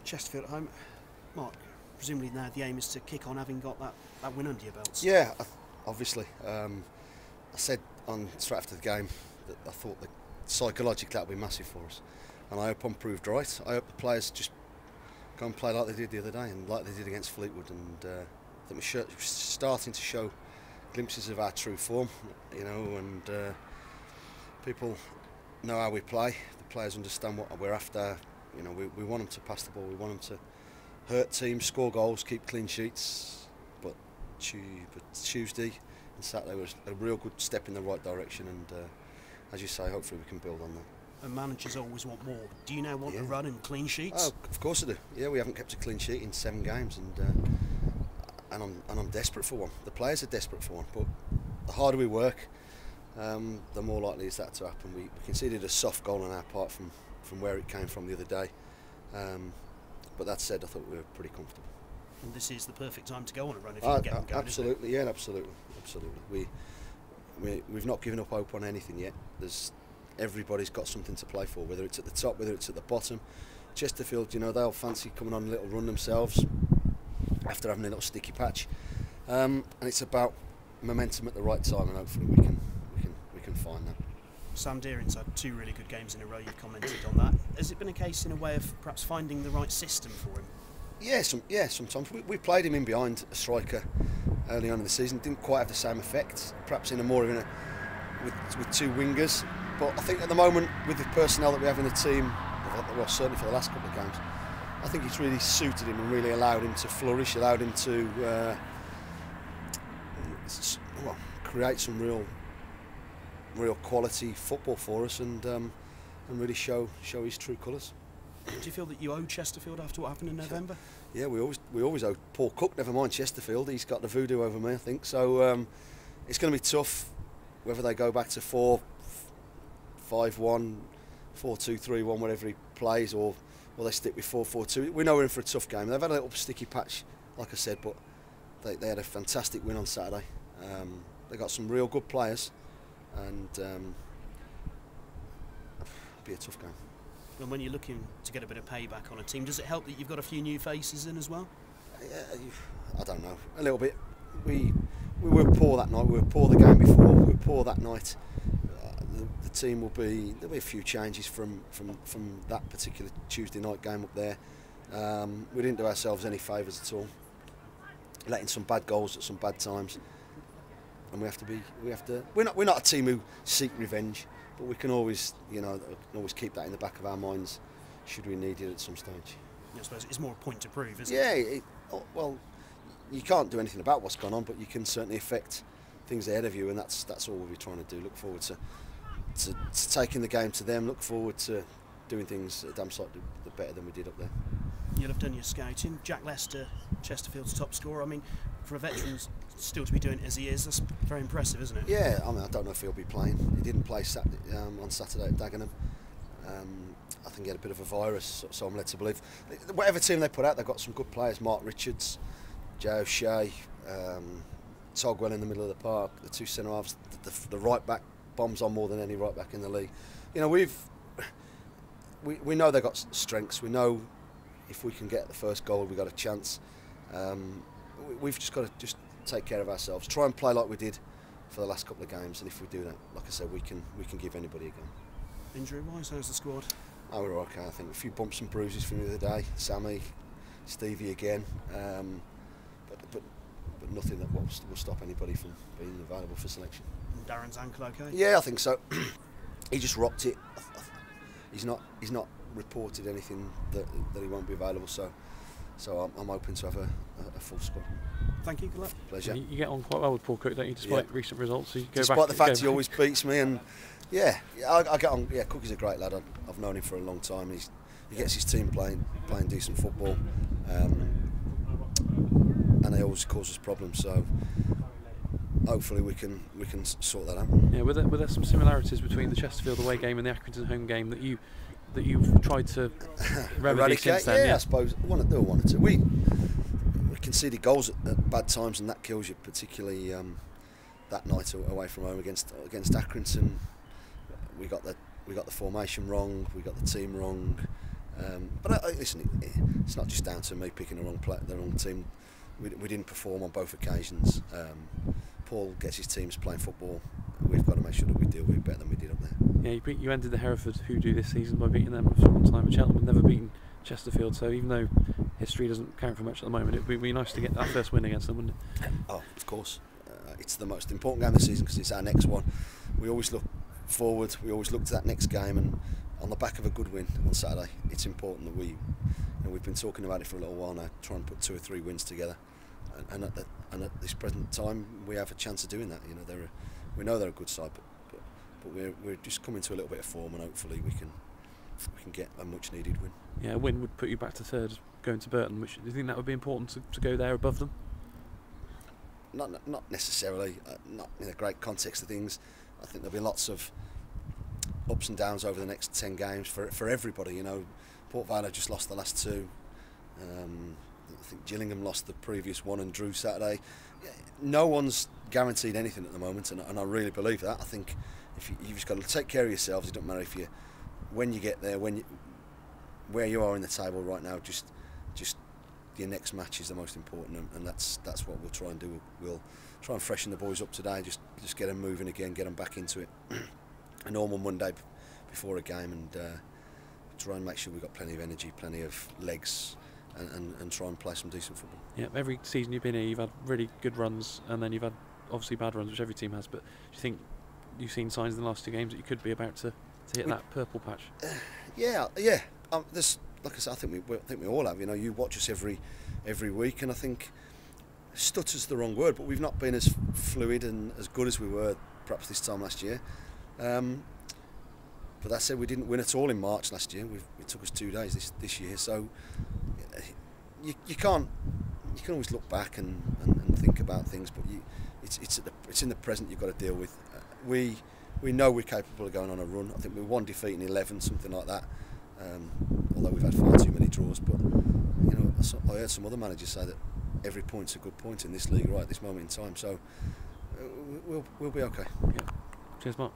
Chesterfield at home. Mark, presumably now the aim is to kick on having got that win under your belts. Yeah, obviously. I said straight after the game that I thought that psychologically that would be massive for us, and I hope I'm proved right. I hope the players just go and play like they did the other day and like they did against Fleetwood, and I think we're starting to show glimpses of our true form, you know, and people know how we play. The players understand what we're after. You know, we want them to pass the ball, we want them to hurt teams, score goals, keep clean sheets. But Tuesday and Saturday was a real good step in the right direction, and as you say, hopefully we can build on that. And managers always want more. Do you now want a run and clean sheets? Oh, of course I do. Yeah, we haven't kept a clean sheet in 7 games, and I'm desperate for one. The players are desperate for one. But the harder we work, the more likely is that to happen. We conceded a soft goal on our part from where it came from the other day. But that said, I thought we were pretty comfortable. And this is the perfect time to go on a run if you can get them going. Absolutely, yeah, absolutely. We've not given up hope on anything yet. Everybody's got something to play for, whether it's at the top, whether it's at the bottom. Chesterfield, you know, they'll fancy coming on a little run themselves after having a little sticky patch, and it's about momentum at the right time, and hopefully we can find that. Sam Deering's had 2 really good games in a row. You've commented on that. Has it been a case in a way of perhaps finding the right system for him? Yeah, sometimes we played him in behind a striker early on in the season. Didn't quite have the same effect. Perhaps in a more with 2 wingers. But I think at the moment, with the personnel that we have in the team, well, certainly for the last couple of games, I think it's really suited him and really allowed him to flourish, allowed him to create some real quality football for us, and really show his true colours. Do you feel that you owe Chesterfield after what happened in November? Yeah, we always owe Paul Cook. Never mind Chesterfield. He's got the voodoo over me, I think. So it's going to be tough, whether they go back to 4-5-1, 4-2-3-1, whatever he plays, or they stick with 4-4-2. We know we're in for a tough game. They've had a little sticky patch, like I said, but they had a fantastic win on Saturday. They got some real good players, and it'll be a tough game. And when you're looking to get a bit of payback on a team, does it help that you've got a few new faces in as well? I don't know, a little bit. We were poor that night. We were poor the game before. We were poor that night. The team there'll be a few changes from that particular Tuesday night game up there. We didn't do ourselves any favours at all, letting some bad goals at some bad times. And we're not a team who seek revenge, but we can always, keep that in the back of our minds should we need it at some stage. I suppose it's more a point to prove, isn't it? Yeah, well, you can't do anything about what's gone on, but you can certainly affect things ahead of you, and that's all we'll be trying to do. Look forward to taking the game to them. Look forward to doing things a damn sight better than we did up there. You'll have done your scouting. Jack Lester, Chesterfield's top scorer. I mean, for a veteran still to be doing it as he is, that's very impressive, isn't it? Yeah, I mean, I don't know if he'll be playing. He didn't play on Saturday at Dagenham. I think he had a bit of a virus, so I'm led to believe. Whatever team they put out, they've got some good players. Mark Richards, Joe Shea, Togwell in the middle of the park, the 2 centre halves, the right back bombs on more than any right back in the league. You know, we know they've got strengths. We know if we can get the first goal, we've got a chance. We've just got to take care of ourselves. Try and play like we did for the last couple of games, and if we do that, like I said, we can give anybody a game. Injury-wise, how's the squad? Oh, we're okay. I think a few bumps and bruises from the other day. Sammy, Stevie again, but nothing that will stop anybody from being available for selection. And Darren's ankle okay? Yeah, I think so. He just rocked it. He's not reported anything that he won't be available. So I'm hoping to have a full squad. Thank you. Good luck. Pleasure. You get on quite well with Paul Cook, don't you? Despite recent results, so you go despite the fact he always beats me, and I get on. Yeah, Cook is a great lad. I've known him for a long time. He gets his team playing decent football, and he always causes problems. So hopefully we can sort that out. Yeah, were there some similarities between the Chesterfield away game and the Accrington home game that you've tried to remedy since then? Yeah, I suppose one or two. We conceded goals at bad times, and that kills you, particularly that night away from home against Accrington. We got the formation wrong, we got the team wrong, Listen, it's not just down to me picking the wrong team. We didn't perform on both occasions. Paul gets his teams playing football. We've got to make sure that we deal with it better than we did up there. Yeah, you ended the Hereford hoodoo this season by beating them for a long time. Cheltenham have never beaten Chesterfield, so even though history doesn't count for much at the moment, it would be nice to get that first win against them, wouldn't it? Oh, of course. It's the most important game of the season because it's our next one. We always look forward, we always look to that next game, and on the back of a good win on Saturday, it's important that we've been talking about it for a little while now, try and put 2 or 3 wins together. And at this present time, we have a chance of doing that. You know, we know they're a good side, but we're just coming to a little bit of form, and hopefully we can get a much needed win. Yeah, a win would put you back to 3rd, going to Burton. Which, do you think that would be important to go there above them? Not necessarily. Not in a great context of things. I think there'll be lots of ups and downs over the next 10 games for everybody. You know, Port Vale have just lost the last 2. I think Gillingham lost the previous one and drew Saturday. No one's guaranteed anything at the moment, and I really believe that. I think you've just got to take care of yourselves. It doesn't matter when you get there, where you are in the table right now. Just your next match is the most important, and that's what we'll try and do. We'll try and freshen the boys up today. Just get them moving again, get them back into it. A normal Monday before a game, and try and make sure we've got plenty of energy, plenty of legs. And try and play some decent football. Yeah, every season you've been here, you've had really good runs, and then you've had obviously bad runs, which every team has. But do you think you've seen signs in the last 2 games that you could be about to hit that purple patch? Yeah. There's, like I said, I think we all have. You know, you watch us every week, and I think stutter's the wrong word, but we've not been as fluid and as good as we were perhaps this time last year. But that said, we didn't win at all in March last year. It took us 2 days this year, so you can always look back and think about things, but it's in the present you've got to deal with. We know we're capable of going on a run. I think we're 1 defeat in 11, something like that. Although we've had far too many draws, but you know, I heard some other managers say that every point's a good point in this league right at this moment in time. So we'll be okay. Yeah. Cheers, Mark.